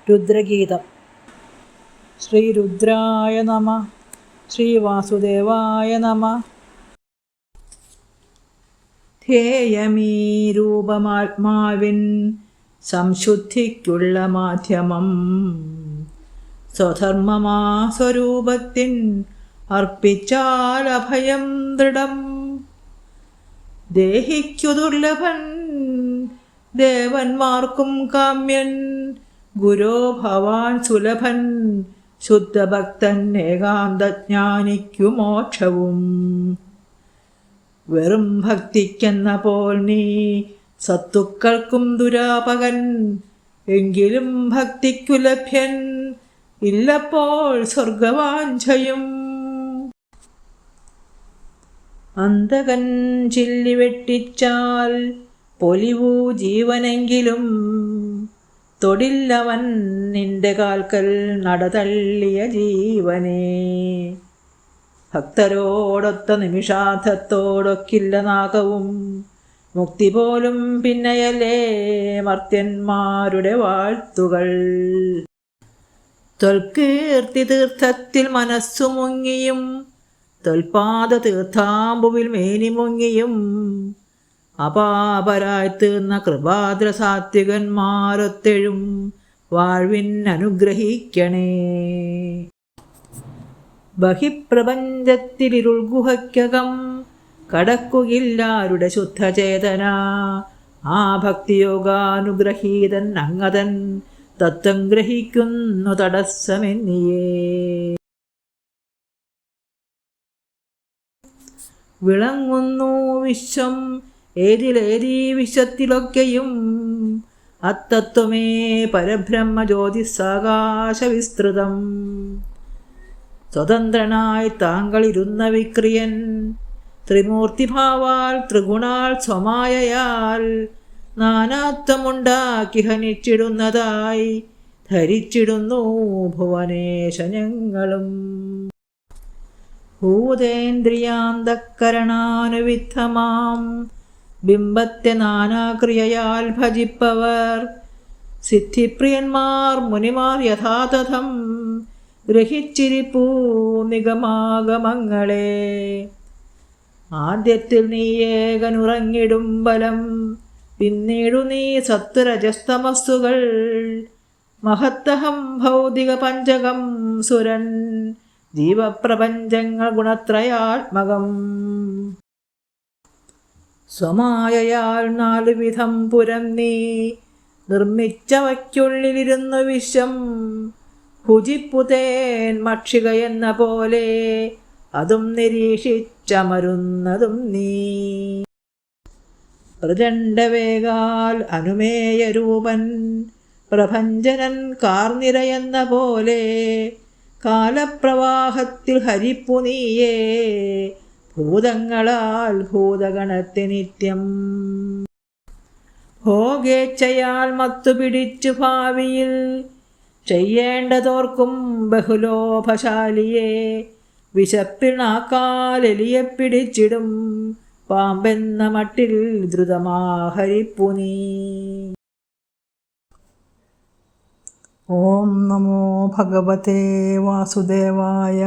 രുദ്രഗീതം. ശ്രീരുദ്രായ നമ. ശ്രീവാസുദേവായ നമ. ധ്യേയമീ രൂപമാത്മാവിൻ സംശുദ്ധിക്കുള്ള മാധ്യമം. സ്വധർമ്മമാ സ്വരൂപത്തിൻ അർപ്പിച്ചാൽ അഭയം ദൃഢം. ദേഹിക്കു ദുർലഭൻ ദേവന്മാർക്കും കാമ്യൻ. ഗുരോ ഭവാൻ സുലഭൻ ശുദ്ധഭക്തൻ ഏകാന്തജ്ഞാനിക്കു മോക്ഷവും. വെറും ഭക്തിക്കെന്ന പോൽ നീ സത്തുക്കൾക്കും ദുരാപകൻ. എങ്കിലും ഭക്തിക്കു ലഭ്യൻ ഇല്ലപ്പോൾ സ്വർഗവാഞ്ഛയും. അന്തകൻ ചില്ലി വെട്ടിച്ചാൽ പൊലിവൂ ജീവനെങ്കിലും. തൊടില്ലവൻ നിന്റെ കാൽക്കൽ നടതള്ളിയ ജീവനെ. ഭക്തരോടൊത്ത നിമിഷാർത്ഥത്തോടൊക്കില്ല നാഗവും. മുക്തി പോലും പിന്നയല്ലേ മർത്യന്മാരുടെ വാഴ്ത്തുകൾ. തൊൽകീർത്തി തീർത്ഥത്തിൽ മനസ്സു മുങ്ങിയും തൊൽപാദ തീർത്ഥാമ്പുവിൽ മേനി മുങ്ങിയും. അപാപരായി തീർന്ന കൃപാദ്ര സാത്വികന്മാരൊത്തെഴും വാഴ്വിൻ അനുഗ്രഹിക്കണേ. ബഹിപ്രപഞ്ചത്തിലിരുൾഗുഹയ്ക്കകം കടക്കുകില്ലാരുടെ ശുദ്ധചേതന. ആ ഭക്തിയോഗാനുഗ്രഹീതൻ അങ്ങതൻ തത്വം ഗ്രഹിക്കുന്നു തടസ്സമെന്നിയേ. വിളങ്ങുന്നു വിശ്വം ഏതിലേതീ വിശ്വത്തിലൊക്കെയും. അത്തത്വമേ പരബ്രഹ്മ ജ്യോതിസ്സാകാശ വിസ്തൃതം. സ്വതന്ത്രനായി താങ്കളിരുന്ന വിക്രിയൻ ത്രിമൂർത്തിഭാവാൽ ത്രിഗുണാൽ സ്വമായയാൽ നാനാത്വമുണ്ടാക്കി ഹനിച്ചിടുന്നതായി ധരിച്ചിടുന്നു ഭുവനേശ ഞങ്ങളും. ഭൂതേന്ദ്രിയാന്തഃകരണാനുവിദ്ധമാം ബിംബത്തെ നാനാക്രിയയാൽ ഭജിപ്പവർ സിദ്ധിപ്രിയന്മാർ മുനിമാർ യഥാതഥം ഗ്രഹിച്ചിരിപ്പൂ നിഗമാഗമങ്ങളെ. ആദ്യത്തിൽ നീ ഏകനുറങ്ങിടും ബലം, പിന്നീടു നീ സത്വരജസ്തമസ്സുകൾ. മഹത്തഹം ഭൗതിക പഞ്ചകം സുരൻ ജീവപ്രപഞ്ചങ്ങൾ ഗുണത്രയാത്മകം. സ്വമായയാൽ 4 വിധം പുരം നീ നിർമ്മിച്ചവയ്ക്കുള്ളിലിരുന്നു വിശ്വം. ഭുജിപ്പുതേൻ മക്ഷിക എന്ന പോലെ അതും നിരീക്ഷിച്ചമരുന്നതും നീ. പ്രചണ്ഡവേഗാൽ അനുമേയരൂപൻ പ്രഭഞ്ജനൻ കാർനിരയെന്ന പോലെ കാലപ്രവാഹത്തിൽ ഹരിപ്പു നീയേ ഭൂതങ്ങളാൽ ഭൂതഗണത്തെ നിത്യം. ഭോഗേച്ഛയാൽ മത്തുപിടിച്ചു ഭാവിയിൽ ചെയ്യേണ്ടതോർക്കും ബഹുലോഭശാലിയെ. വിശപ്പിണാക്കാൽ എലിയെ പിടിച്ചിടും പാമ്പെന്ന മട്ടിൽ ദ്രുതമാഹരിപ്പു നീ. ഓം നമോ ഭഗവതേ വാസുദേവായ.